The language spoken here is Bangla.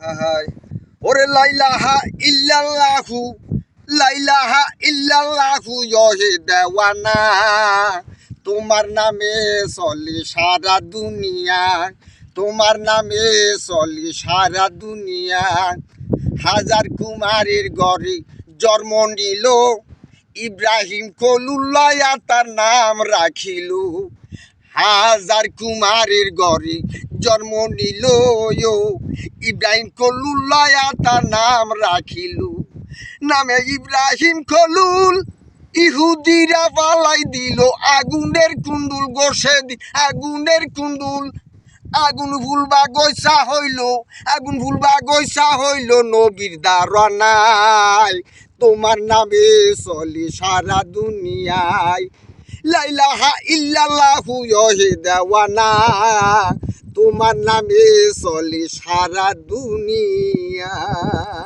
হায় ওরে লাইলাহা ইল্লাল্লাহু লাইলাহা ইল্লাল্লাহু ইহে দেওয়ানা তোমার নামে চলি সারা দুনিয়া তোমার নামে চলি সারা দুনিয়া হাজার কুমারের ঘরে জন্ম নিল ইব্রাহিম খলিলুল্লাহ তার নাম রাখিল হাজার কুমারের ঘরে জন্ম নিল ইব্রাহিম খলিলুল্লাহ তার নাম রাখিল নামে ইব্রাহিম খলিল ইহুদিরা পালাই দিল আগুনের কুণ্ডুল গোসে আগুনের কুণ্ডুল আগুন ভুলবা গৈসা হইল আগুন ভুলবা গৈসা হইল নবীর দারনায় তোমার নামে চলি সারা দুনিয়ায় লাইলাহা ইল্লাল্লাহু ইহে দেওয়ানা তোমার নামে চলি সারা দুনিয়া।